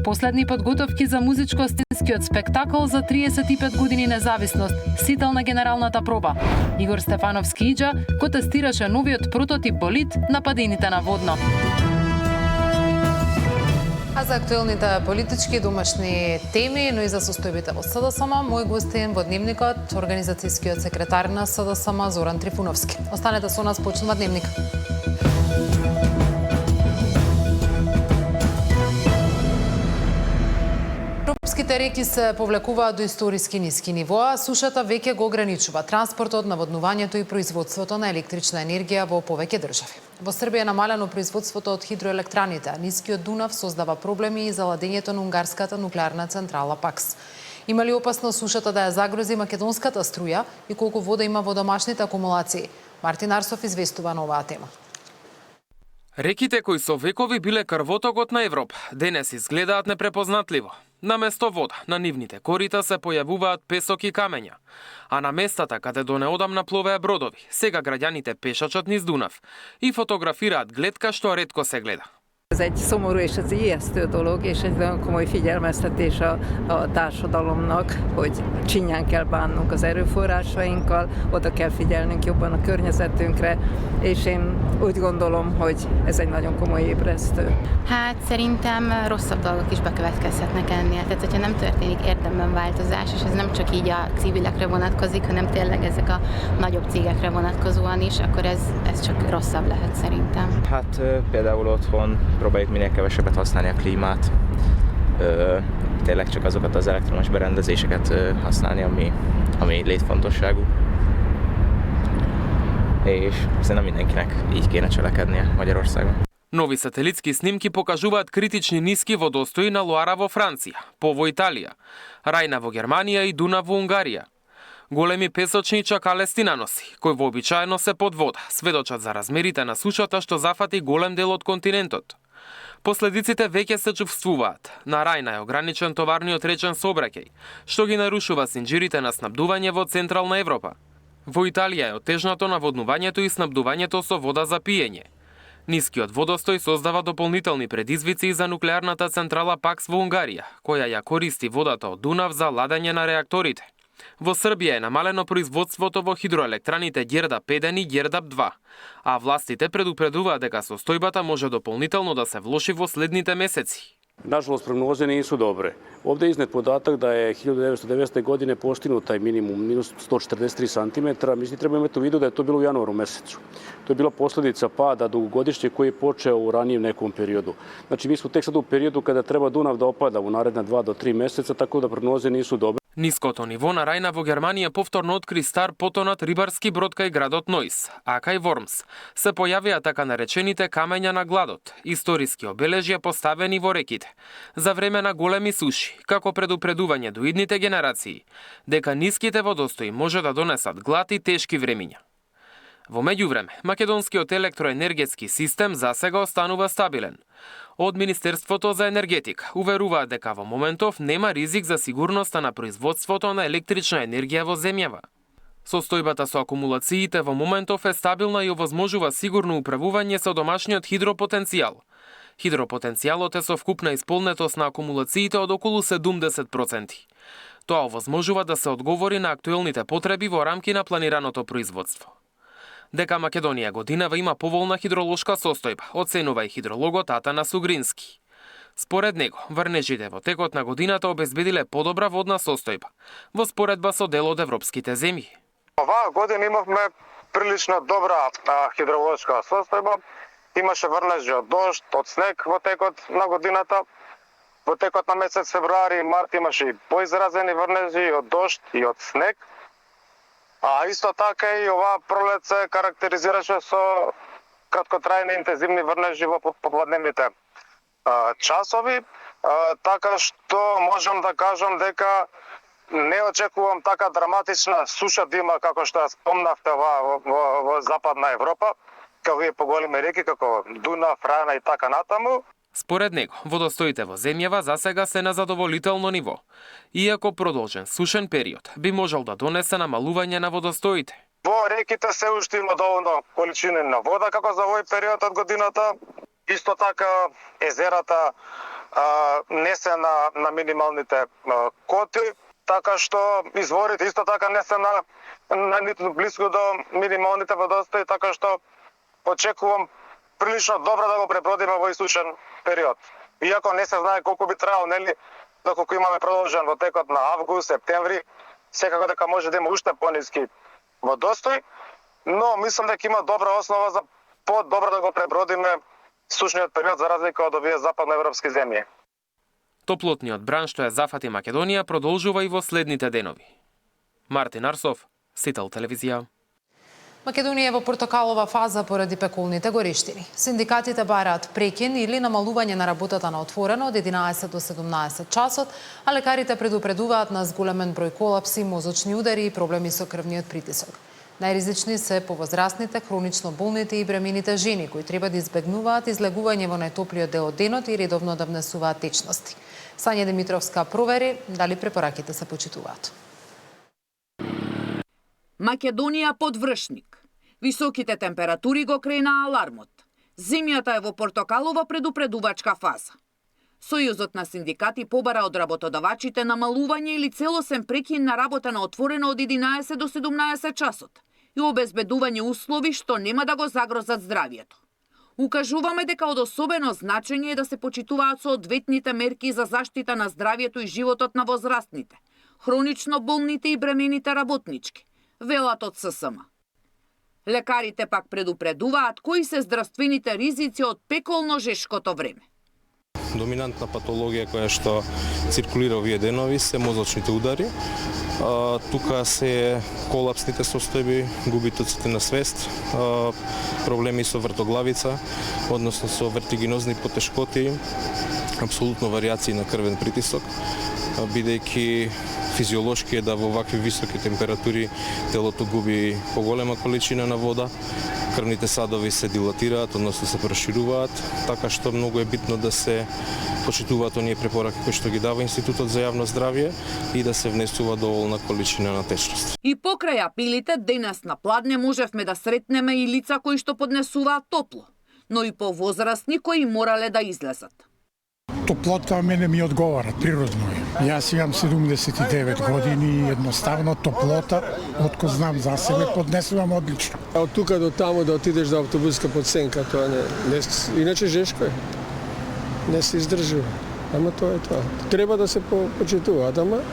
Последни подготовки за музичко-сценскиот спектакл за 35 години независност, сител на генералната проба. Игор Стефановски Иџа го тестираше новиот прототип болид на падините на водно. А за актуелните политички домашни теми, но и за состојбите во СДСМ, мој гостин во Дневникот, организацијскиот секретар на СДСМ Зоран Трифуновски. Останете со нас, почнува Дневник. Тропските реки се повлекуваат до историски ниски нивоа, сушата веќе го ограничува транспортот, наводнувањето и производството на електрична енергија во повеќе држави. Во Србија е намалено производството од хидроелектраните, а нискиот Дунав создава проблеми и за ладењето на унгарската нуклеарна централа ПАКС. Има ли опасност сушата да ја загрози македонската струја и колку вода има во домашните акумулации? Мартин Арсов известува на оваа тема. Реките кои со векови биле крвотокот на Европа, денес изгледаат непрепознатливо. Наместо вода, на нивните корита се појавуваат песок и камења, а на местата каде до неодамна пловеа бродови, сега граѓаните пешачат низ Дунав и фотографираат гледка што ретко се гледа. Ez egy szomorú és ez ijesztő dolog, és egy nagyon komoly figyelmeztetés a társadalomnak, hogy csinyán kell bánnunk az erőforrásainkkal, oda kell figyelnünk jobban a környezetünkre, és én úgy gondolom, hogy ez egy nagyon komoly ébresztő. Hát szerintem rosszabb dolgok is bekövetkezhetnek ennél. Tehát, hogyha nem történik érdemben változás, és ez nem csak így a civilekre vonatkozik, hanem tényleg ezek a nagyobb cégekre vonatkozóan is, akkor ez csak rosszabb lehet szerintem. Hát például otthon próbáljuk minél kevesebbet használni a klímát, tényleg csak azokat az elektromos berendezéseket használni, ami létfontosságú. És szerintem mindenkinek így kéne cselekednie Magyarországon. Нови сателитски снимки покажуваат критични ниски водостои на Лоара во Франција, По во Италија, Рајна во Германија и Дунав во Унгарија. Големи песочни чакалести наноси, кои вообичаено се под вода, сведочат за размерите на сушата што зафати голем дел од континентот. Последиците веќе се чувствуваат. На Рајна е ограничен товарниот речен сообраќај, што ги нарушува синџирите на снабдување во Централна Европа. Во Италија е отежнато наводнувањето и снабдувањето со вода за пиење. Нискиот водостој создава дополнителни предизвици за нуклеарната централа ПАКС во Унгарија, која ја користи водата од Дунав за ладење на реакторите. Во Србија е намалено производството во хидроелектраните Ѓердап 1 и Ѓердап 2, а властите предупредуваат дека состојбата може дополнително да се влоши во следните месеци. Nažalost, prognoze nisu dobre. Ovde je iznet podatak da je 1990. godine postignut taj minimum, minus 143 cm. Mislim, treba imati u vidu da je to bilo u januaru mesecu. To je bila posledica pada dugogodišnje koji je počeo u ranijem nekom periodu. Znači, mi smo tek sad u periodu kada treba Dunav da opada u naredna 2 do 3 meseca, tako da prognoze nisu dobre. Ниското ниво на Рајна во Германија повторно откри стар потонат рибарски брод кај градот Нойс, а кај Вормс се појавија така наречените камења на гладот, историски обележја поставени во реките, за време на големи суши, како предупредување до идните генерации, дека ниските водостои може да донесат глад и тешки времиња. Во меѓувреме, македонскиот електроенергетски систем засега останува стабилен. Од Министерството за енергетика уверуваат дека во моментов нема ризик за сигурноста на производството на електрична енергија во земјава. Состојбата со акумулациите во моментов е стабилна и овозможува сигурно управување со домашниот хидропотенцијал. Хидропотенцијалот е со вкупна исполнетост на акумулациите од околу 70%. Тоа овозможува да се одговори на актуелните потреби во рамки на планираното производство. Дека Македонија годинава има поволна хидролошка состојба, оценува и хидрологот Атанас Угрински. Според него, врнежите во текот на годината обезбедиле подобра водна состојба, во споредба со дел од европските земји. Оваа година имавме прилично добра хидролошка состојба. Имаше врнежи од дожд, од снег во текот на годината. Во текот на месец февруари и март имаше и поизразени врнежи од дожд и од снег. А исто така и оваа пролет се карактеризираше со краткотрајни интензивни врнежи во попладневните часови, така што можам да кажам дека не очекувам така драматична суша да има како што ја спомнавте во Западна Европа, како и поголеми реки како Дунав, Рајна и така натаму. Според него, водостоите во земјава засега се на задоволително ниво, иако продолжен сушен период би можел да донесе намалување на водостоите. Во реките се уште има доволно количини на вода како за овој период од годината. Исто така езерата не се на минималните коти, така што изворите исто така не се на ниту близко до минималните водостои, така што очекувам прилично добро да го пребродиме во исушен период. Иако не се знае колку би требало, нели, доколку имаме продолжен во текот на август, септември, секако дека може да има уште пониски водостои, но мислам дека има добра основа за по-добро да го пребродиме сушниот период за разлика од овие западноевропски земји. Топлотниот бран што ја зафати Македонија продолжува и во следните денови. Мартин Арсов, Сител телевизија. Македонија е во портокалова фаза поради пеколните горештини. Синдикатите бараат прекин или намалување на работата на отворено од 11 до 17 часот, а лекарите предупредуваат на зголемен број колапси, мозочни удари и проблеми со крвниот притисок. Најризични се повозрастните, хронично болните и бремените жени, кои треба да избегнуваат излегување во најтоплиот дел од денот и редовно да внесуваат течности. Сања Димитровска провери дали препораките се почитуваат. Македонија под вршник. Високите температури го крена алармот. Земјата е во портокалова предупредувачка фаза. Сојузот на синдикати побара од работодавачите намалување или целосен прекин на работа на отворено од 11 до 17 часот и обезбедување услови што нема да го загрозат здравието. Укажуваме дека од особено значење е да се почитуваат соодветните мерки за заштита на здравието и животот на возрастните, хронично болните и бремените работнички, велат од ССМ. Лекарите пак предупредуваат кои се здравствените ризици од пеколно-жешкото време. Доминантна патологија која што циркулира овие денови се мозочните удари. Тука се колапсните состојби, губитоците на свест, проблеми со вртоглавица, односно со вертигинозни потешкоти, апсолутно варијации на крвен притисок, бидејќи физиолошки е да во вакви високи температури телото губи поголема количина на вода, крвните садови се дилатираат, односно се прошируваат, така што многу е битно да се почитуваат оние препораки кои што ги дава Институтот за јавно здравје и да се внесува доволна количина на течност. И покрај апелите денес на Пладне можевме да сретнеме и лица кои што поднесуваат топло, но и повозрастни кои морале да излезат. Топлота мене ми одговара, природно е. Јас имам 79 години и едноставно топлота, отко знам за себе, поднесувам одлично. Од тука до таму да отидеш до автобуска подсенка, тоа не иначе жешко е. Не се издржува. Ама тоа е тоа. Треба да се почитуваат, ама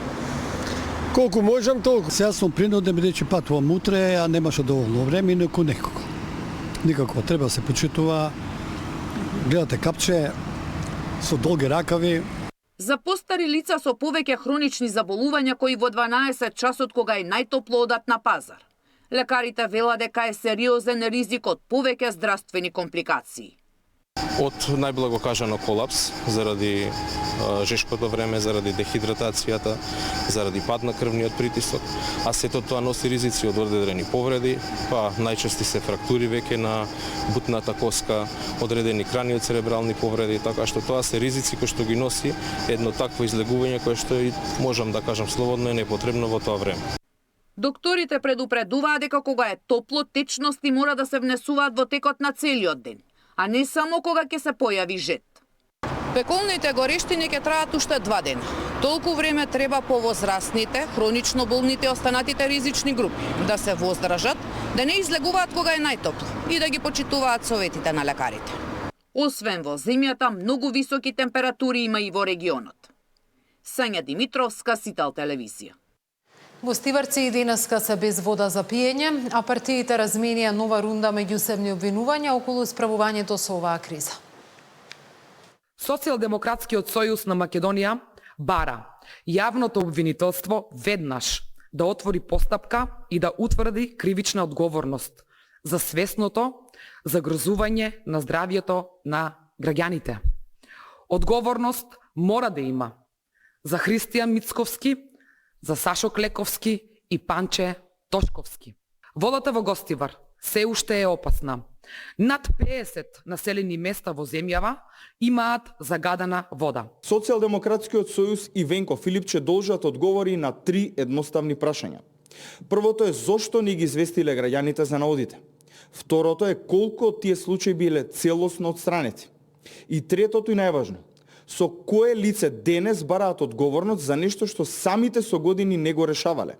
колку можам толку. Сега сум принуден бидејќи патувам утре, а немаше доволно време, инаку некако. Никако треба да се почитува. Гледате капче со долги ракави. За постари лица со повеќе хронични заболувања кои во 12 часот кога е најтопло одат на пазар. Лекарите велат дека е сериозен ризик од повеќе здравствени компликации. Од најблаго кажано колапс заради жешкото време, заради дехидратацијата, заради пад на крвниот притисок, а сето тоа носи ризици од одредени повреди, па најчести се фрактури веќе на бутната коска, одредени краниоцеребрални повреди, така што тоа се ризици кои што ги носи едно такво излегување кое што и можам да кажам слободно е непотребно во тоа време. Докторите предупредуваат дека кога е топло, течности мора да се внесуваат во текот на целиот ден, а не само кога ќе се појави жет. Пеколните горештини ќе траат уште 2 дена. Толку време треба повозрастните, хронично болните и останатите ризични групи да се воздржат, да не излегуваат кога е најтопло и да ги почитуваат советите на лекарите. Освен во земјата, многу високи температури има и во регионот. Сања Димитровска, Сител телевизија. Гостиварци и денеска се без вода за пиење, а партиите разменија нова рунда меѓусебни обвинувања околу справувањето со оваа криза. Социјалдемократскиот сојуз на Македонија бара јавното обвинителство веднаш да отвори постапка и да утврди кривична одговорност за свесното загрозување на здравјето на граѓаните. Одговорност мора да има за Христијан Мицковски, за Сашо Клековски и Панче Тошковски. Водата во Гостивар се уште е опасна. Над 50 населени места во земјава имаат загадена вода. Социјалдемократскиот сојуз и Венко Филипче должат одговори на 3 едноставни прашања. Првото е зошто не ги известиле граѓаните за наодите. Второто е колку од тие случаи биле целосно отстранети. И третото и најважно, со кое лице денес бараат одговорност за нешто што самите со години не го решавале.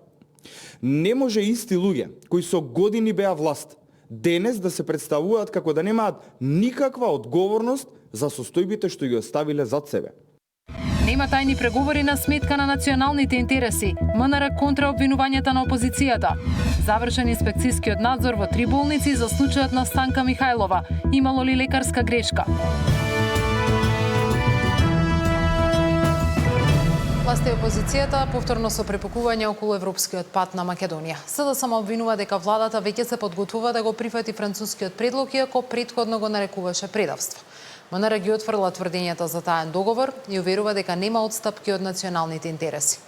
Не може исти луѓе кои со години беа власт денес да се представуваат како да немаат никаква одговорност за состојбите што ги оставиле зад себе. Нема тајни преговори на сметка на националните интереси. МНР контра обвинувањата на опозицијата. Завршен инспекцијскиот надзор во 3 болници за случајот на Станка Михајлова. Имало ли лекарска грешка? Власта и опозицијата повторно со препукување околу европскиот пат на Македонија. СДСМ обвинува дека владата веќе се подготвува да го прифати францускиот предлог, иако претходно го нарекуваше предавство. МНР ги отфрла тврдењата за таен договор и уверува дека нема отстапки од националните интереси.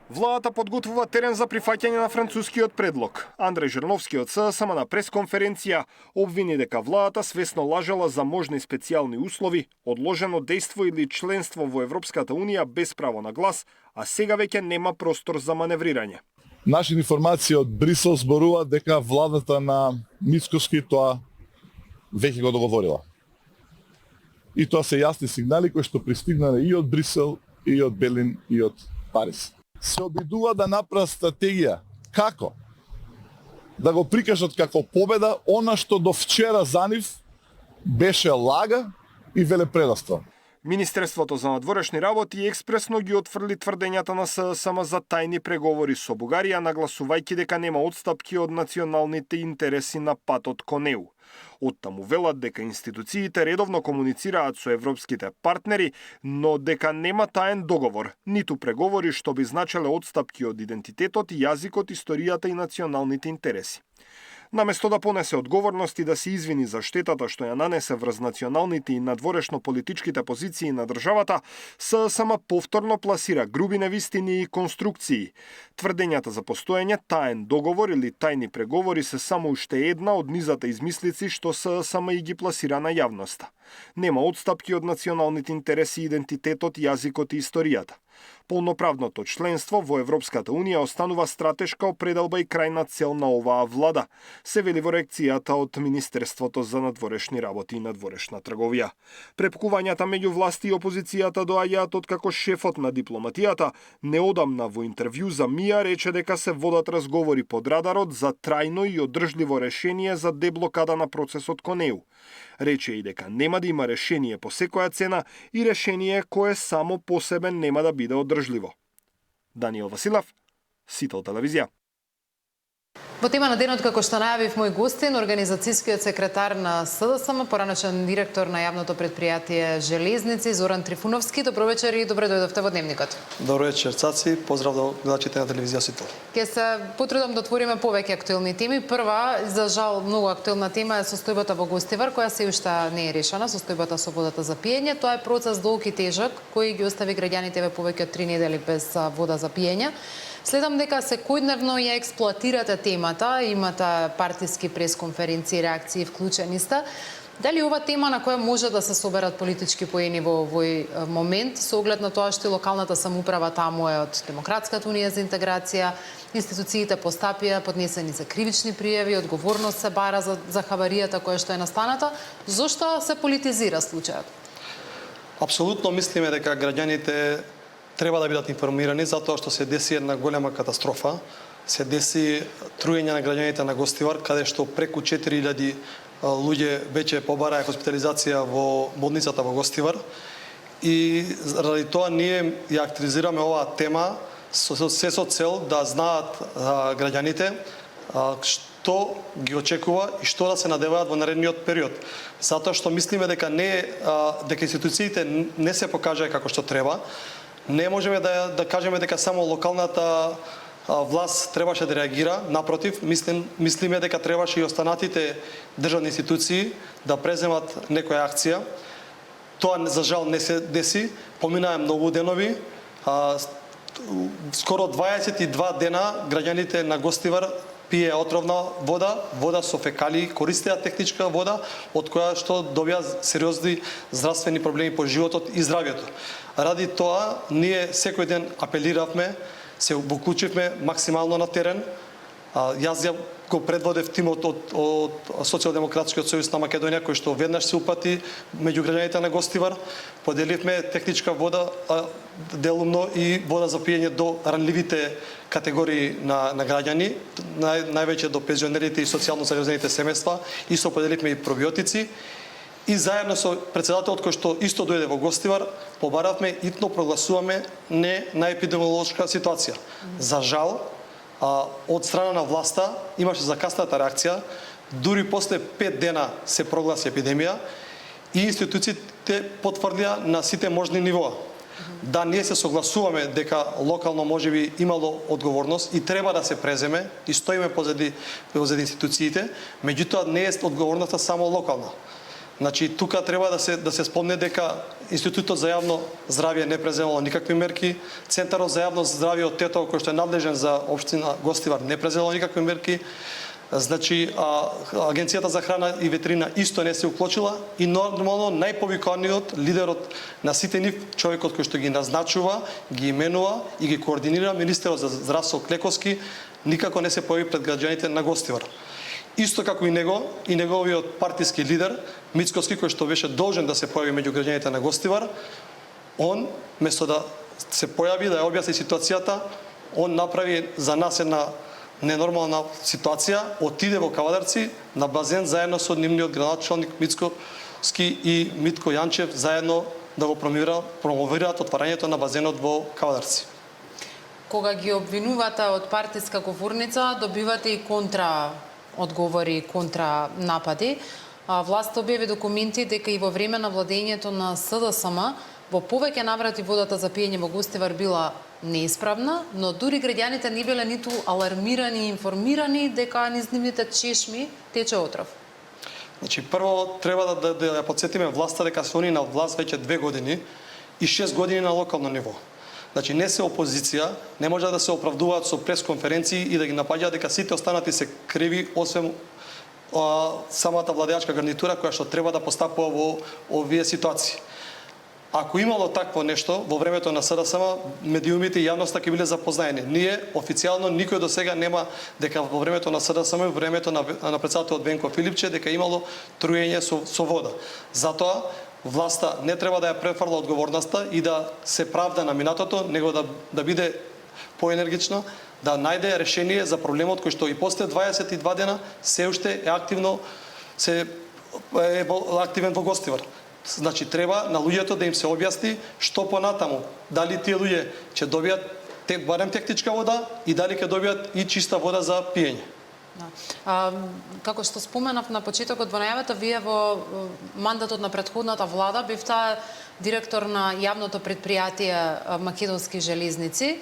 Владата подготвува терен за прифаќање на францускиот предлог. Андреј Жирновски од СДСМ на пресконференција обвини дека владата свесно лажала за можни специјални услови, одложено дејство или членство во Европската Унија без право на глас, а сега веќе нема простор за маневрирање. Наши информации од Брисел зборуваат дека владата на Мицкоски тоа веќе го договорила. И тоа се јасни сигнали кои што пристигнале и од Брисел, и од Белин, и од Париз. Се обидува да направат стратегија. Како? Да го прикажат како победа она што до вчера за нив беше лага и велепредавство. Министерството за надворешни работи експресно ги отфрли тврдењата на СДСМ за тајни преговори со Бугарија, нагласувајќи дека нема отстапки од националните интереси на патот кон ЕУ. Оттаму велат дека институциите редовно комуницираат со европските партнери, но дека нема таен договор, ниту преговори што би значеле отстапки од идентитетот, јазикот, историјата и националните интереси. Наместо да понесе одговорност и да се извини за штетата што ја нанесе врз националните и надворешно-политичките позиции на државата, СДСМ повторно пласира груби невистини и конструкции. Тврдењата за постоење таен договор или тајни преговори се само уште една од низата измислици што СДСМ и ги пласира на јавноста. Нема отстапки од националните интереси, идентитетот, јазикот и историјата. Полноправното членство во Европската Унија останува стратешка определба и крајна цел на оваа влада, се вели во реакцијата од Министерството за надворешни работи и надворешна трговија. Препкувањата меѓу власти и опозицијата доаѓаат од како шефот на дипломатијата неодамна во интервју за МИА рече дека се водат разговори под радарот за трајно и одржливо решение за деблокада на процесот кон ЕУ. Рече и дека нема да има решение по секоја цена и решение кое само по себе нема да биде одржливо. Даниел Василев, Сител телевизија. Во тема на денот, како што најавив мој гостин, организацијскиот секретар на СДСМ, поранешен директор на јавното предпријатие Железници, Зоран Трифуновски. Добро вечер и добре дојдовте во Дневникот. Добро вечер, Цаци. Поздрав до гледачите на телевизија Сител. Ке се потрудам да отвориме повеќе актуелни теми. Прва, за жал, многу актуелна тема е состојбата во Гостивар, која се уште не е решена, состојбата со водата за пиење. Тоа е процес долг и тежок, кој ги остави граѓаните ве повеќе од 3 недели без вода за пиење. Следам дека секојдневно ја експлоатирате темата, имате партиски пресконференции, реакции, вклучени сте. Дали ова тема на која може да се соберат политички поени во овој момент, со оглед на тоа што и локалната самоуправа таму е од Демократската унија за интеграција, институциите постапија, поднесени се кривични пријави, одговорност се бара за хаваријата која што е настаната, зошто се политизира случајот? Апсолутно мислиме дека граѓаните треба да бидат информирани затоа што се деси една голема катастрофа. Се деси труење на граѓаните на Гостивар, каде што преку 4000 луѓе веќе побараа хоспитализација во болницата во Гостивар. И заради тоа ние ја активизираме оваа тема се со цел да знаат граѓаните што ги очекува и што да се надеваат во наредниот период. Затоа што мислиме дека дека институциите не се покажаа како што треба. Не можеме да кажеме дека само локалната власт требаше да реагира, напротив, мислиме дека требаше и останатите државни институции да преземат некоја акција. Тоа за жал не се деси, поминаа многу денови, скоро 22 дена граѓаните на Гостивар пие отровна вода со фекалии, користеа техничка вода, од која што добија сериозни здравствени проблеми по животот и здравјето. Ради тоа, ние секој ден апелиравме, се вклучивме максимално на терен. Јас ја го предводев тимот од Социјалдемократскиот сојуз на Македонија, кој што веднаш се упати меѓу граѓаните на Гостивар. Поделивме техничка вода, делумно и вода за пиење до ранливите категории на граѓани, највеќе до пензионерите и социјално загрозените семејства. Исто поделивме и пробиотици. И заедно со председателот кој што исто дојде во Гостивар, побаравме итно прогласуваме не на епидемиолошка ситуација. За жал, од страна на власта имаше закасната реакција, дури после 5 дена се прогласи епидемија и институциите потврдија на сите можни нивоа. Да, ние се согласуваме дека локално можеби имало одговорност и треба да се преземе и стоиме позади институциите, меѓутоа не е одговорноста само локална. Значи, тука треба да се спомне дека Институтот за јавно здравје не преземало никакви мерки, Центарот за јавно здравје од Тетово, кој што е надлежен за општина Гостивар, не преземало никакви мерки. Значи, Агенцијата за храна и ветерина исто не се уклучила и нормално најповиканиот лидерот на сите нив, човекот кој што ги назначува, ги именува и ги координира министерот за здравство Клековски, никако не се појави пред граѓаните на Гостивар. Исто како и неговиот партиски лидер Мицкоски, кој што беше должен да се појави меѓу граѓаните на Гостивар, он место да се појави да ја објасни ситуацијата, он направи за нас една ненормална ситуација, отиде во Кавадарци на базен заедно со нивниот градоначалник Мицкоски и Митко Јанчев заедно да го промовираат отварањето на базенот во Кавадарци. Кога ги обвинувате од партиска говорница, добивате и контра одговори, контра напади. Власта објави документи дека и во време на владењето на СДСМ во повеќе наврати водата за пиење во Гостивар била неисправна, но дури граѓаните не биле ниту алармирани и информирани дека низ нивните чешми тече отров. Значи, прво треба да ја потсетиме власта дека се они на власт веќе 2 години и 6 години на локално ниво. Значи, не се опозиција, не може да се оправдуваат со пресконференции и да ги напаѓаат дека сите останати се криви, освен самата владеачка гарнитура која што треба да постапува во овие ситуации. Ако имало такво нешто во времето на СДСМ, медиумите и јавноста ќе биле запознаени. Ние официјално никој до сега нема дека во времето на СДСМ, во времето на председателот Венко Филипче, дека имало труење со вода. Затоа власта не треба да ја префрла одговорноста и да се правда на минатото, него да биде поенергична, да најде решение за проблемот кој што и после 22 дена се уште е активен во Гостивар. Значи, треба на луѓето да им се објасни што понатаму. Дали тие луѓе ќе добијат барем техничка вода и дали ќе добијат и чиста вода за пиење. Како што споменав на почетокот во најавата, вие во мандатот на претходната влада бевте директор на јавното предпријатие Македонски железници.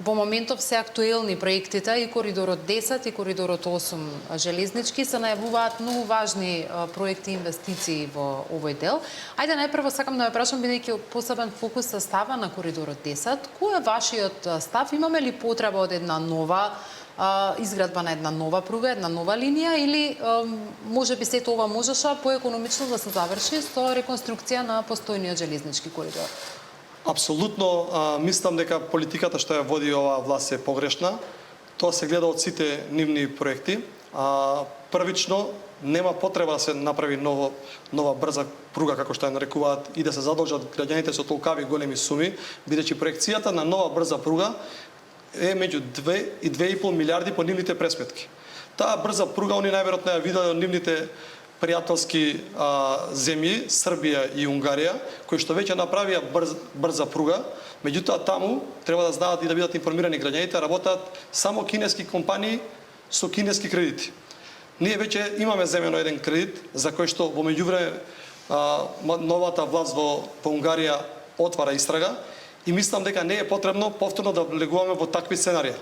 Во моментов се актуелни проектите и коридорот 10 и коридорот 8 железнички се најавуваат многу важни проекти и инвестиции во овој дел. Ајде најпрво сакам да ве прашам, бидејќи посебен фокус се става на коридорот 10, кој е вашиот став? Имаме ли потреба од една нова изградба на една нова пруга, една нова линија, или може би сето ова можеше поекономично да се заврши со реконструкција на постојниот железнички коридор? Апсолутно мислам дека политиката што ја води оваа власт е погрешна. Тоа се гледа од сите нивни проекти. Првично, нема потреба да се направи нова брза пруга, како што ја нарекуваат, и да се задолжат граѓаните со толкави големи суми, бидејќи проекцијата на нова брза пруга е меѓу 2 и 2,5 милиарди по нивните пресметки. Таа брза пруга, они најверојатно ја виделе од нивните пријателски земји, Србија и Унгарија, кои што веќе направија брза пруга, меѓутоа таму треба да знаат и да бидат информирани граѓаните, работат само кинески компании со кинески кредити. Ние веќе имаме земено еден кредит, за кој што во меѓувреме новата власт во Унгарија отвара истрага и мислам дека не е потребно повторно да влегуваме во такви сценарија.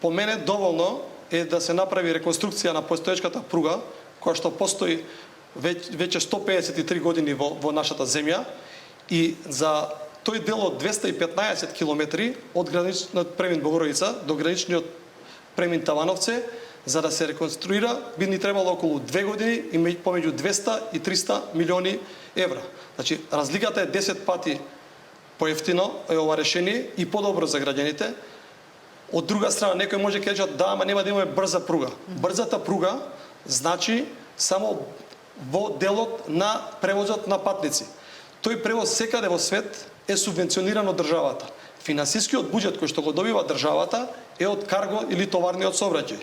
По мене доволно е да се направи реконструкција на постоечката пруга, која што постои веќе 153 години во нашата земја и за тој дел од 215 километри од граничниот премин Богородица до граничниот премин Тавановце, за да се реконструира, би ни требало околу 2 години и помеѓу 200 и 300 милиони евра. Значи, разликата е 10 пати поевтино е ова решение и подобро за граѓаните. Од друга страна, некој може да каже да, ама нема да имаме брза пруга. Брзата пруга значи само во делот на превозот на патници. Тој превоз секаде во свет е субвенциониран од државата. Финансискиот буџет кој што го добива државата е од карго или товарниот сообраќај.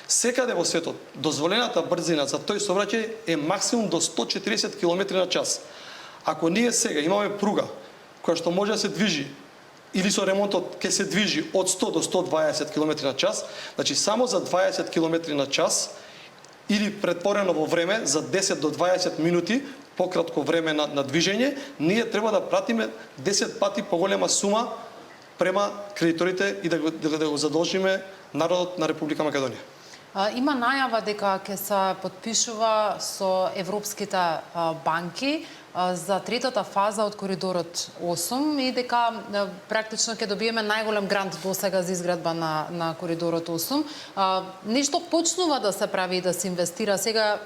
Секаде во светот дозволената брзина за тој сообраќај е максимум до 140 км на час. Ако ние сега имаме пруга која што може да се движи или со ремонтот ќе се движи од 100 до 120 км на час, значи само за 20 км на час или претворено во време за 10 до 20 минути пократко време на движење, ние треба да пратиме 10 пати поголема сума према кредиторите и да го задолжиме народот на Република Македонија. Има најава дека ќе се подпишува со европските банки за третата фаза од коридорот 8 и дека практично ќе добиеме најголем грант досега за изградба на коридорот 8. Нешто почнува да се прави и да се инвестира. Сега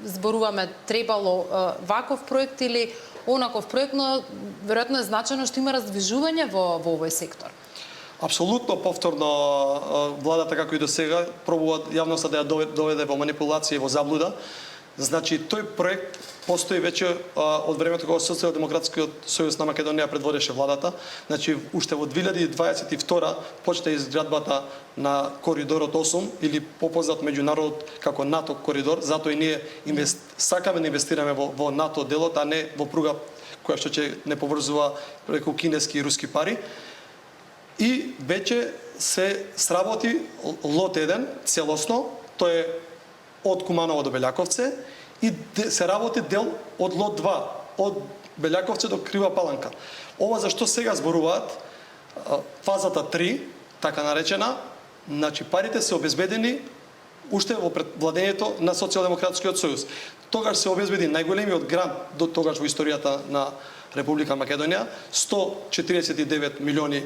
зборуваме требало ваков проект или онаков проект, но веројатно е значено што има раздвижување во овој сектор. Апсолутно повторно владата како и до сега пробува јавноста да ја доведе во манипулација и во заблуда. Значи тој проект постои веќе од времето кога Социјалдемократскиот сојуз на Македонија предводеше владата. Значи уште во 2022 почна изградбата на коридорот 8 или попознат меѓународот како НАТО коридор, затоа и ние сакаме да инвестираме во НАТО делот, а не во пруга која што ќе не поврзува преку кинески и руски пари. И веќе се сработи лот 1 целосно, тој е од Куманово до Белјаковце, и се работи дел од лот 2, од Белјаковце до Крива Паланка. Ова за што сега зборуваат, фазата 3, така наречена, значи парите се обезбедени уште во владењето на Социјалдемократскиот сојуз. Тогаш се обезбеди најголемиот грант до тогаш во историјата на Република Македонија, 149 милиони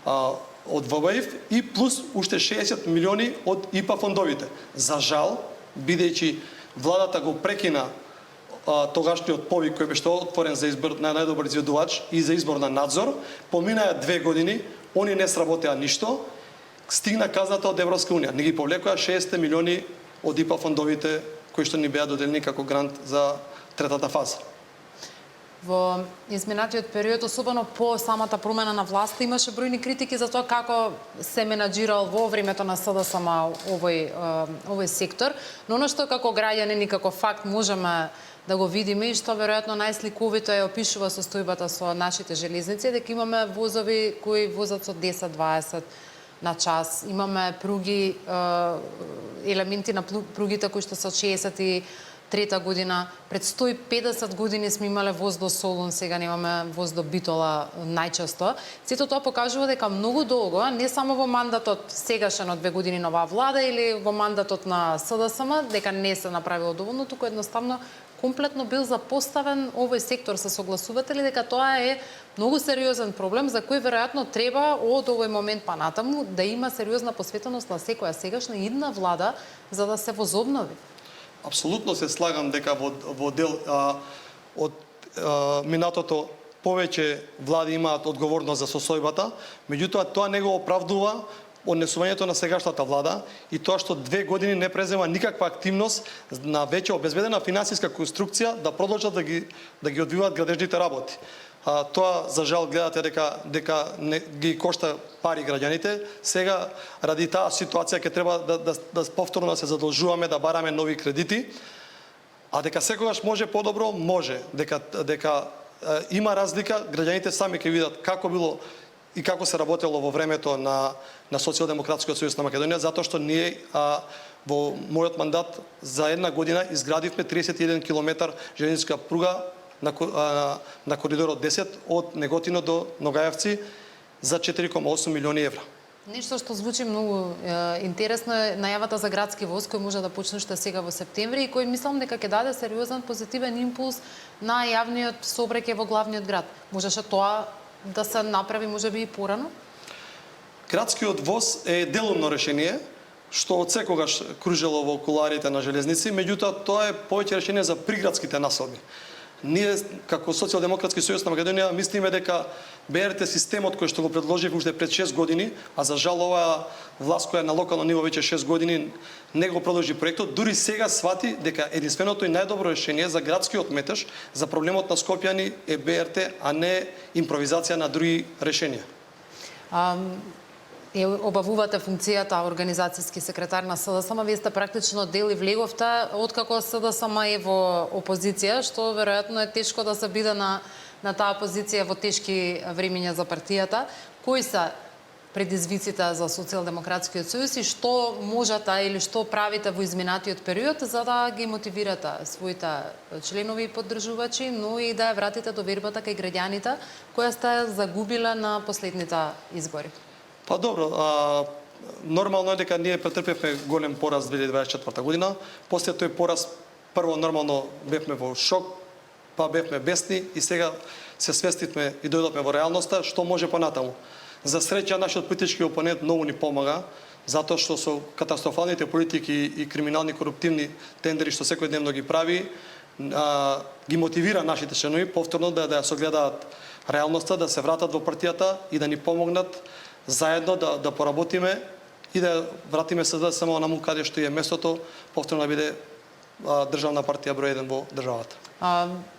од ВБИФ и плюс уште 60 милиони од ИПА фондовите. За жал, бидејќи владата го прекина тогашниот повик кој беше отворен за избор на најдобар изведувач и за избор на надзор, поминаа 2 години, они не сработеа ништо, стигна казната од Европска унија. Не ги повлекоа 60 милиони од ИПА фондовите кои што ни беа доделени како грант за третата фаза. Во изминатиот период, особено по самата промена на власта, имаше бројни критики за тоа како се менаџирал во времето на СДСМ овој сектор, но оно што како граѓани и како факт можеме да го видиме и што веројатно најсликовито е опишува состојбата со нашите железници, дека имаме возови кои возат со 10-20 на час, имаме пруги, елементи на пругите кои што се од 63-та година, пред 150 години сме имале воз до Солун, сега немаме воз до Битола најчесто. Сето тоа покажува дека многу долго, не само во мандатот сегашен од 2 години на оваа влада или во мандатот на СДСМ, дека не се направило доволно, туку едноставно комплетно бил запоставен овој сектор со согласуватели, дека тоа е многу сериозен проблем за кој веројатно треба од овој момент па натаму да има сериозна посветеност на секоја сегашна и идна влада за да се возобнови. Апсолутно се слагам дека во дел од минатото повеќе влади имаат одговорност за состојбата, меѓутоа тоа не го оправдува однесувањето на сегашната влада и тоа што 2 години не презема никаква активност на веќе обезбедена финансиска конструкција да продолжат да ги одвиваат градежните работи. Тоа за жал гледате дека не ги кошта пари граѓаните. Сега ради таа ситуација ќе треба да повторно да се задолжуваме да бараме нови кредити. А дека секогаш може подобро, може. Дека има разлика, граѓаните сами ќе видат како било и како се работело во времето на Социјалдемократскиот сојуз на Македонија, затоа што ние во мојот мандат за 1 година изградивме 31 километар железниčка пруга на коридорот 10 од Неготино до Ногаевци за 4,8 милиони евра. Нешто што звучи многу интересно е најавата за градски воз кој може да почне уште сега во септември и кој мислам дека ќе даде сериозен позитивен импулс на јавниот сообраќај во главниот град. Можеше тоа да се направи можеби и порано? Градскиот воз е делумно решение што од секогаш кружело во куларите на железници, меѓутоа тоа е повеќе решение за приградските населби. Ние како Социјалдемократски сојуз на Македонија мислиме дека БРТ системот кој што го предложи уште пред 6 години, а за жал оваа власт која е на локално ниво веќе 6 години не го продолжи проектот, дури сега свати дека единственото и најдобро решение за градскиот метеж, за проблемот на Скопјани е БРТ, а не импровизација на други решенија. Обавувате функцијата организацијски секретар на СДСМ, вие сте практично дел и влеговте откако СДСМ е во опозиција, што веројатно е тешко да се биде на таа позиција во тешки времиња за партијата. Кои се предизвиците за Социјалдемократскиот сојуз и што можете или што правите во изминатиот период за да ги мотивирате своите членови и поддржувачи, но и да ја вратите довербата кај граѓаните која сте загубиле на последните избори? Па добро, нормално е дека ние претрпевме голем пораз 2024 година. После тој пораз, прво нормално бевме во шок, па бевме бесни и сега се свестивме и дојдовме во реалноста, што може понатаму. За среќа, нашиот политички опонент многу ни помага, затоа што со катастрофалните политики и криминални коруптивни тендери што секојдневно ги прави, ги мотивира нашите членови повторно да ја согледаат реалноста, да се вратат во партијата и да ни помогнат заедно да поработиме и да вратиме СДСМ онаму каде што е местото, повторно да биде државна партија број 1 во државата.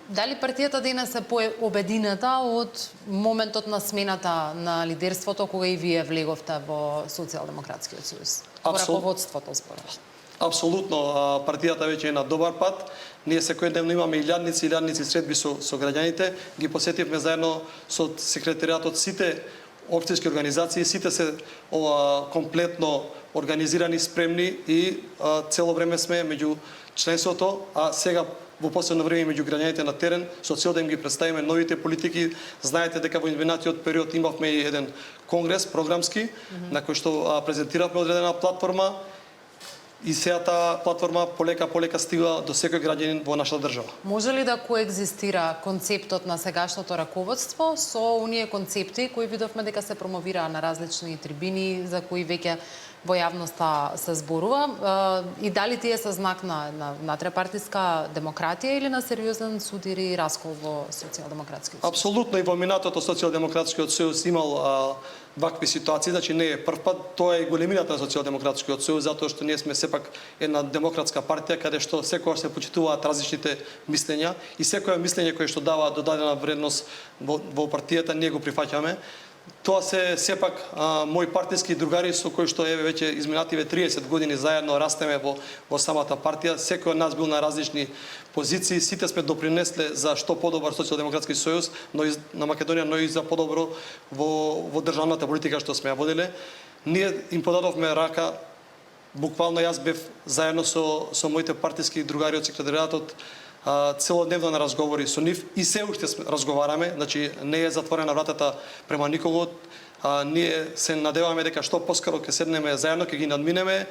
Дали партијата денес е пообедината од моментот на смената на лидерството кога и вие влеговте во Социјалдемократскиот сојуз? Во раководството зборам. Апсолутно, партијата веќе е на добар пат. Ние секојдневно имаме илјадници средби со граѓаните. Ги посетивме заедно со секретаријатот сите општински организации, сите се комплетно организирани, спремни и цело време сме меѓу членството, а сега во последно време меѓу граѓаните на терен, со цел да им ги представиме новите политики. Знаете дека во изминатиот период имавме и еден конгрес програмски, на кој што презентиравме одредена платформа, и сега таа платформа полека стига до секој граѓанин во нашата држава. Може ли да коегзистира концептот на сегашното раководство со оние концепти кои видовме дека се промовираа на различни трибини, за кои веќе во јавноста се зборува, и дали тие се знак на натрепартиска демократија или на сериозен судир и раскол во Социјалдемократскиот сојуз? Апсолутно, и во минатото Социјалдемократскиот сојуз имал вакви ситуации, значи не е прв пат, тоа е големината на Социјалдемократскиот сојуз, затоа што ние сме сепак една демократска партија каде што секогаш се почитуваат различните мислења и секое мислење кое што дава додадена вредност во партијата ние го прифаќаме. Тоа се сепак мои партиски другари со кои што еве веќе изминативе 30 години заедно растеме во самата партија. Секој од нас бил на различни позиции, сите сме допринесле за што подобар Социјалдемократски сојуз, но и на Македонија, но и за подобро во државната политика што сме ја воделе. Ние им подадовме рака, буквално јас бев заедно со моите партиски другари од секретаријатот целодневно на разговори со нив и се уште разговараме, значи не е затворена вратата према никого. Ние се надеваме дека што поскоро ќе седнеме заедно, ќе ги надминеме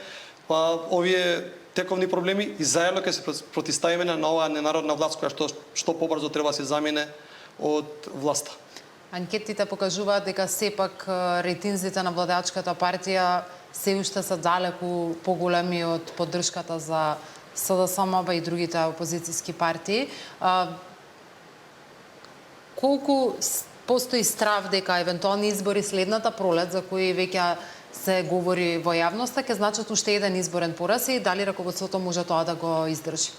овие тековни проблеми и заедно ќе се протиставиме на оваа ненародна власт која што побрзо треба да се замине од власта. Анкетите покажуваат дека сепак рейтинзите на владеачката партија се уште се далеку поголеми од поддршката за СДСМ и другите опозицијски партии. Колку постои страв дека евентуални избори следната пролет, за кои веќе се говори во јавноста, ќе значат уште еден изборен пораз и дали раководството може тоа да го издржи?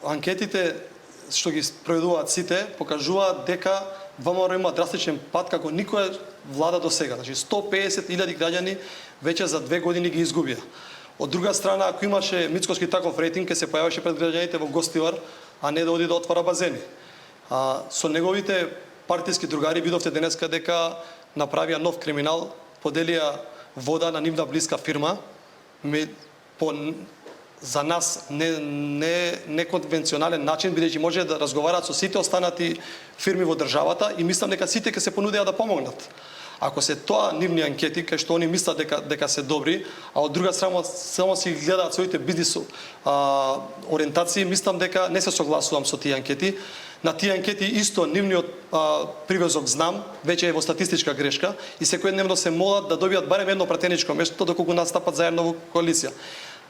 Анкетите што ги спроведуваат сите покажуваат дека ВМРО има драстичен пат како никоја влада до сега. Значи 150.000 граѓани веќе за 2 години ги изгубија. Од друга страна, ако имаше Мицкоски таков рейтинг, ќе се појавеше пред граѓаните во гостивар, а не да оди да отвара базени. Со неговите партиски другари видовте денеска дека направија нов криминал, поделија вода на нивна блиска фирма, за нас неконвенционален начин, бидејќи може да разговараат со сите останати фирми во државата и мислам дека сите ќе се понудеа да помогнат. Ако се тоа нивни анкети, кај што они мислат дека се добри, а од друга страна само си гледаат своите бизнис ориентации, мислам дека не се согласувам со тие анкети. На тие анкети исто нивниот привезок знам, веќе е во статистичка грешка и секојдневно се молат да добијат барем едно пратеничко место доколку настапат заедно во коалиција.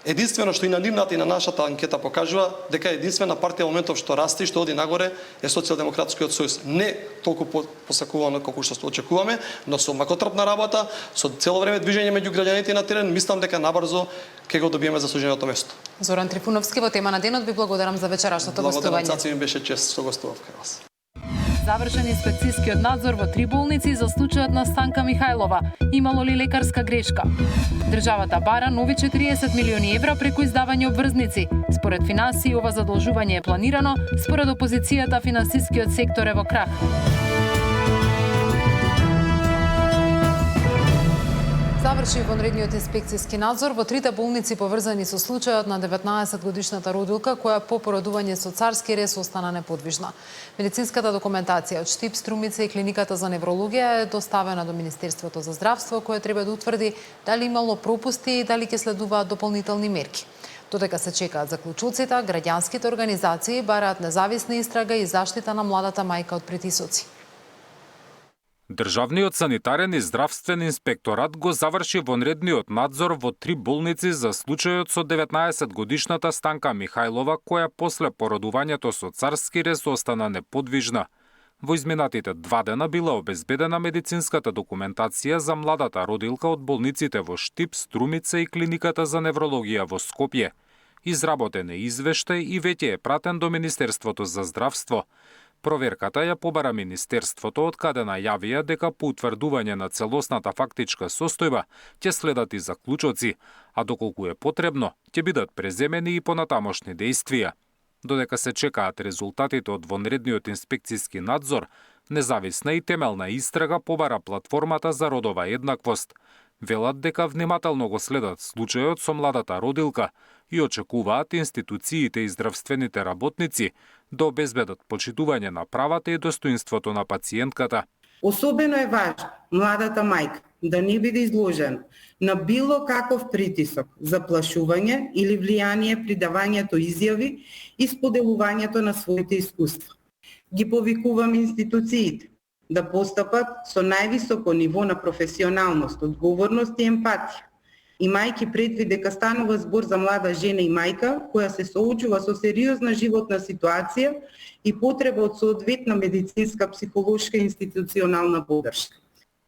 Единствено што и на нивната и на нашата анкета покажува дека единствена партија во моментов што расте и што оди нагоре е Социјалдемократскиот сојуз. Не толку посакувано колку што очекуваме, но со макотрпна работа, со цело време движење меѓу граѓаните на терен, мислам дека набрзо ќе го добиеме заслуженото место. Зоран Трифуновски во тема на денот, ви благодарам за вечерашното гостување. Благодарам, ми беше чест што гостував кај вас. Завршен инспекцијскиот надзор во 3 болници за случајот на Станка Михајлова. Имало ли лекарска грешка? Државата бара нови 40 милиони евра преку издавање обврзници. Според финансии ова задолжување е планирано, според опозицијата финансискиот сектор е во крах. Заврши вонредниот инспекцијски надзор во 3 болници поврзани со случајот на 19-годишната родилка која по породување со царски рез остана неподвижна. Медицинската документација од Штип, Струмица и клиниката за неврологија е доставена до Министерството за здравство, кое треба да утврди дали имало пропусти и дали ќе следуваат дополнителни мерки. Додека се чекаат заклучоците, граѓанските организации бараат независна истрага и заштита на младата мајка од притисоци. Државниот санитарен и здравствен инспекторат го заврши вонредниот надзор во 3 болници за случајот со 19-годишната Станка Михајлова, која после породувањето со царски рез остана неподвижна. Во изминатите 2 дена била обезбедена медицинската документација за младата родилка од болниците во Штип, Струмица и клиниката за неврологија во Скопје. Изработен е извештај и веќе е пратен до Министерството за здравство. Проверката ја побара Министерството, од каде најавија дека по утврдување на целосната фактичка состојба ќе следат и заклучоци, а доколку е потребно, ќе бидат преземени и понатамошни дејствија. Додека се чекаат резултатите од вонредниот инспекцијски надзор, независна и темелна истрага побара платформата за родова еднаквост. Велат дека внимателно го следат случајот со младата родилка и очекуваат институциите и здравствените работници да обезбедат почитување на правата и достоинството на пациентката. Особено е важно младата мајка да не биде изложена на било каков притисок, заплашување или влијание при давањето изјави и споделувањето на своите искуства. Ги повикуваме институциите да постапат со највисоко ниво на професионалност, одговорност и емпатија. Имајќи предвид дека станува збор за млада жена и мајка која се соочува со сериозна животна ситуација и потреба од соодветна медицинска, психолошка и институционална поддршка.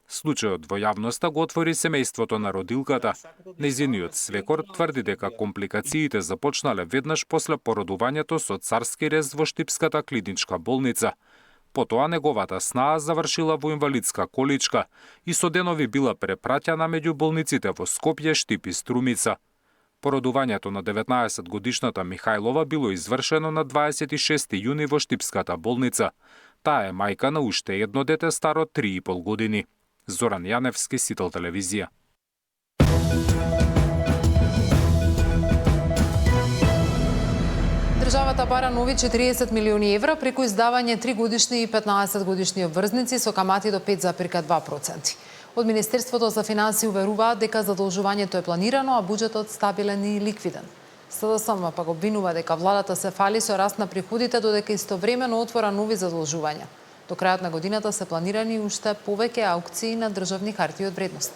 Случајот во јавноста го отвори семејството на родилката. Нејзиниот свекор тврди дека компликациите започнале веднаш после породувањето со царски рез во Штипската клиничка болница. Потоа неговата снаа завршила во инвалидска количка и со денови била препраќана меѓу болниците во Скопје, Штип и Струмица. Породувањето на 19-годишната Михајлова било извршено на 26 јуни во Штипската болница. Таа е мајка на уште едно дете старо 3,5 години. Зоран Јаневски, Сител телевизија. Државата бара нови 40 милиони евра преку издавање 3-годишни и 15-годишни обврзници со камати до 5,2%. Од Министерството за финансии уверуваат дека задолжувањето е планирано, а буџетот стабилен и ликвиден. СДСМ пак обвинува дека владата се фали со раст на приходите, додека истовремено отвора нови задолжувања. До крајот на годината се планирани уште повеќе аукции на државни харти од вредност.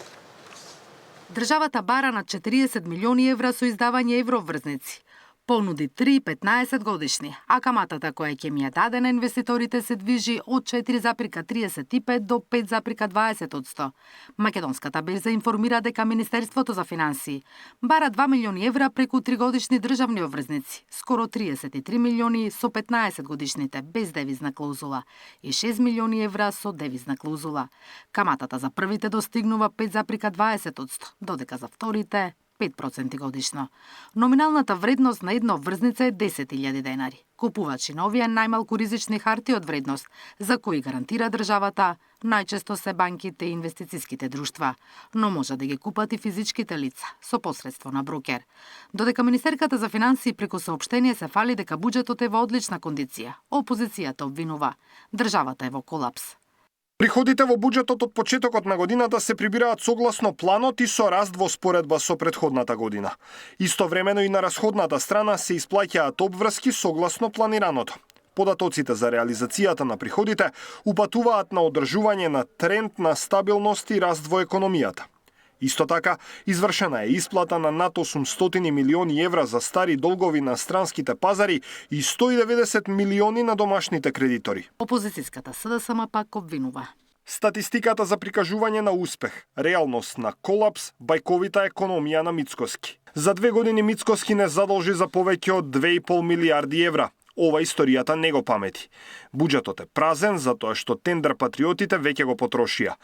Државата бара на 40 милиони евра со издавање евроврзници. Понуди 3-15 годишни, а каматата која ќе ми ја даде на инвеститорите се движи од 4,35 до 5,20%. Македонската берза информира дека Министерството за финансии бара 2 милиони евра преку 3-годишни државни обврзници, скоро 33 милиони со 15 годишните без девизна клаузула и 6 милиони евра со девизна клаузула. Каматата за првите достигнува 5,20%, додека за вторите 5% годишно. Номиналната вредност на една обврзница е 10.000 денари. Купувачи на овие најмалку ризични харти од вредност, за кои гарантира државата, најчесто се банките и инвестициските друштва, но може да ги купат и физичките лица со посредство на брокер. Додека Министерката за финансии преку соопштение се фали дека буџетот е во одлична кондиција, опозицијата обвинува државата е во колапс. Приходите во буџетот од почетокот на годината се прибираат согласно планот и со раст во споредба со претходната година. Истовремено и на расходната страна се исплаќаат обврски согласно планираното. Податоците за реализацијата на приходите упатуваат на одржување на тренд на стабилност и раст во економијата. Исто така, извршена е исплата на над 800 милиони евра за стари долгови на странските пазари и 190 милиони на домашните кредитори. Опозицијската СДСМ пак обвинува. Статистиката за прикажување на успех, реалност на колапс, бајковита економија на Мицкоски. За 2 години Мицкоски не задолжи за повеќе од 2,5 милиарди евра. Ова историјата не го памети. Буџетот е празен затоа што тендер патриотите веќе го потрошија.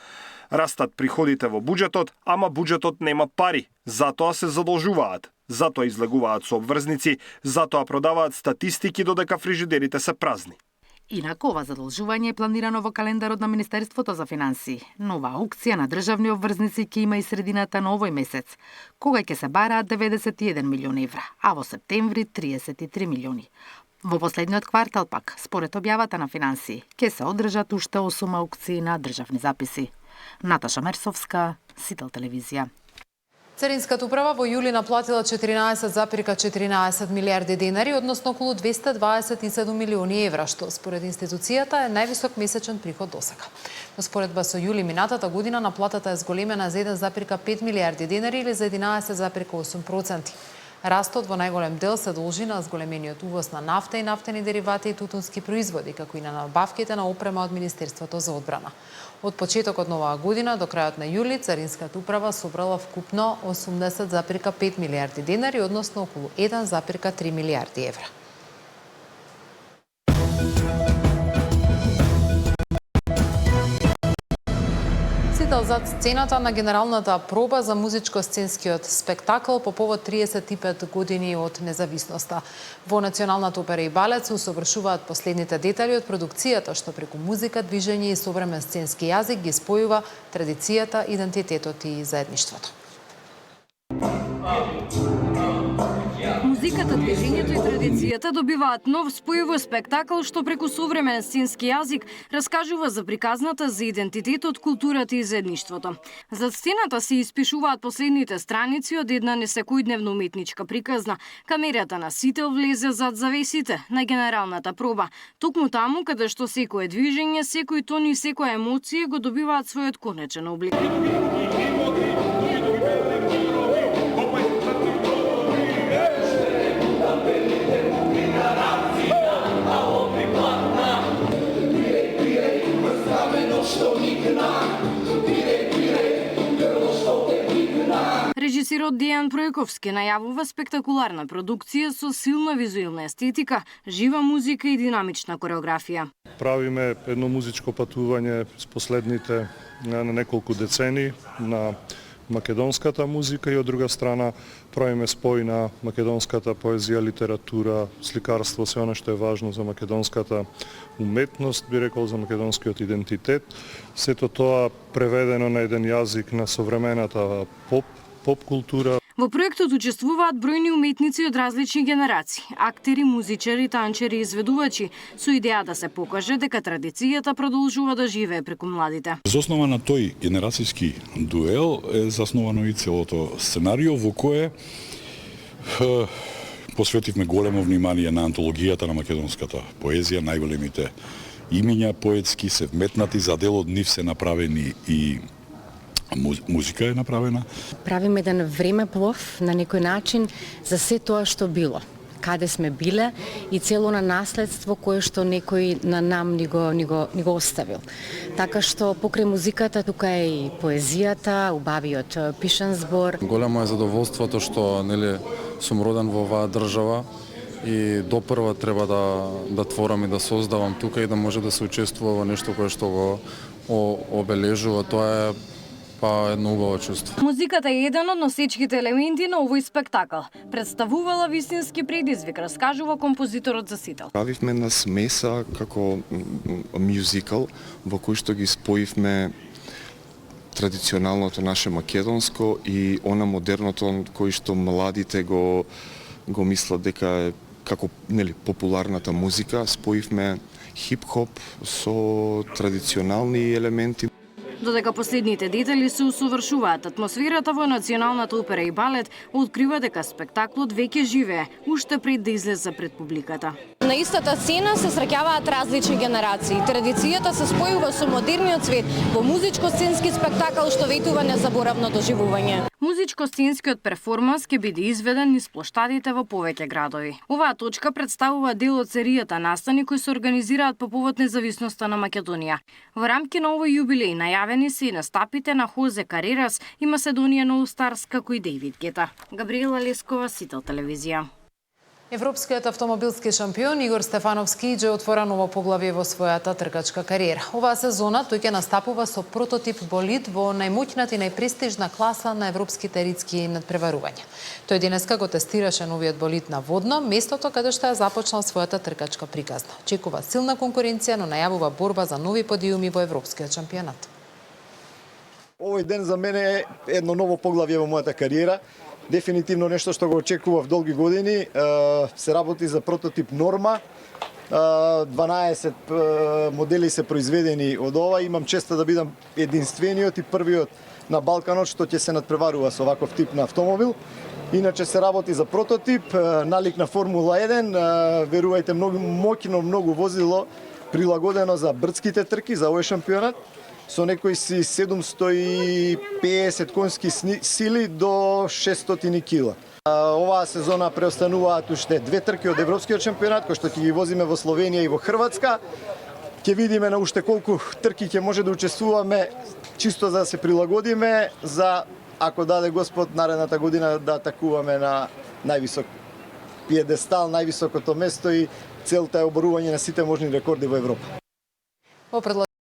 Растат приходите во буџетот, ама буџетот нема пари, затоа се задолжуваат. Затоа излегуваат со обврзници, затоа продаваат статистики додека фрижидерите се празни. Инаку ова задолжување е планирано во календарот на Министерството за финансии. Нова аукција на државни обврзници ќе има и средината на овој месец, кога ќе се бараат 91 милиони евра, а во септември 33 милиони. Во последниот квартал пак, според објавата на финансии, ќе се одржат уште 8 аукции на државни записи. Наташа Мерсовска, Сител телевизија. Царинската управа во јули наплатила 14,14 милиарди денари, односно околу 227 милиони евра, што според институцијата е највисок месечен приход досега. Во споредба со јули минатата година наплатата е зголемена за 1,5 милиарди денари или за 11,8%. Растот во најголем дел се должи на зголемениот увоз на нафта и нафтени деривати и тутунски производи, како и на набавките на опрема од Министерството за одбрана. Од почетокот на оваа година до крајот на јули Царинската управа собрала вкупно 80,5 милиарди денари, односно околу 1,3 милиарди евра. Сител зад сцената на генералната проба за музичко-сценскиот спектакл по повод 35 години од независноста. Во Националната опера и балет се усовршуваат последните детали од продукцијата, што преку музика, движење и современ сценски јазик ги спојува традицијата, идентитетот и заедништвото. Музиката, движењето и традицијата добиваат нов спојово спектакл што преку современ сценски јазик раскажува за приказната за идентитетот, културата и заедништвото. Зад сцената се испишуваат последните страници од една несекојдневна уметничка приказна. Камерата на Сител влезе зад завесите на генералната проба. Токму таму каде што секое движење, секој тон и секоја емоција го добиваат својот конечен облик. Режисерот Дејан Пројковски најавува спектакуларна продукција со силна визуелна естетика, жива музика и динамична кореографија. Правиме едно музичко патување с последните на неколку децени на македонската музика и од друга страна правиме спој на македонската поезија, литература, сликарство, се она што е важно за македонската уметност, би рекол за македонскиот идентитет. Сето тоа преведено на еден јазик на современата поп култура. Во проектот учествуваат бројни уметници од различни генерации, актери, музичари, танчери и изведувачи, со идеја да се покаже дека традицијата продолжува да живее преку младите. За основа на тој генерацијски дуел е засновано и целото сценарио во кое посветивме големо внимание на антологијата на македонската поезија, најголемите имиња поетски се вметнати, за дел од нив се направени и музика е направена. Правиме еден времеплов на некој начин за се тоа што било, каде сме биле и цело на наследство кое што некој на нам ни го оставил. Така што покрај музиката тука е и поезијата, убавиот пишен збор. Големо е задоволството што сум роден во оваа држава и допрва треба да творам и да создавам тука и да може да се учествува во нешто кое што го обележува. Тоа е едно убаво чувство. Музиката е еден од носечките елементи на овој спектакл. Представувала вистински предизвик, раскажува композиторот за Сител. Правивме на смеса како мюзикал во кој што ги споивме традиционалното наше македонско и она модерното кој што младите го мислат дека е како популарната музика. Споивме хип-хоп со традиционални елементи. Додека последните детали се усовршуваат, атмосферата во Националната опера и балет открива дека спектаклот веќе живее, уште пред да излезе пред публиката. На истата сцена се среќаваат различни генерации. Традицијата се спојува со модерниот свет во музичко-сценски спектакл што ветува незаборавно доживување. Музичко-сценскиот перформанс ќе биде изведен низ плоштадите во повеќе градови. Оваа точка представува дел од серијата настани кои се организираат по повод независноста на Македонија. Во рамки на овој јубилеј најавени се и настапите на Хозе Карерас и Macedonian All Stars како и Дейвид Гета. Габриела Лескова, Сител телевизија. Европскиот автомобилски шампион Игор Стефановски иџе отвора ново поглавје во својата тркачка кариера. Оваа сезона тој ќе настапува со прототип болид во најмоќната и најпрестижна класа на европските ридски надпреварувања. Тој денеска го тестираше новиот болид на водно, местото каде што ја започнал својата тркачка приказна. Очекува силна конкуренција, но најавува борба за нови подиуми во европскиот шампионат. Овој ден за мене е едно ново поглавје во мојата кариера. Дефинитивно нешто што го очекував долги години. Се работи за прототип Норма. 12 модели се произведени од ова. Имам честа да бидам единствениот и првиот на Балканот што ќе се надпреварува со ваков тип на автомобил. Иначе се работи за прототип, налик на Формула 1. Верувајте, многу моќно, многу возило, прилагодено за брдските трки, за овој шампионат, со некои си 750 конски сили до 600 кила. Оваа сезона преостануваат уште две трки од Европскиот шампионат, кои што ќе ги возиме во Словенија и во Хрватска. Ќе видиме на уште колку трки ќе може да учествуваме, чисто за да се прилагодиме за, ако даде Господ, наредната година да атакуваме на највисок пиедестал, највисокото место и целта е оборување на сите можни рекорди во Европа. Во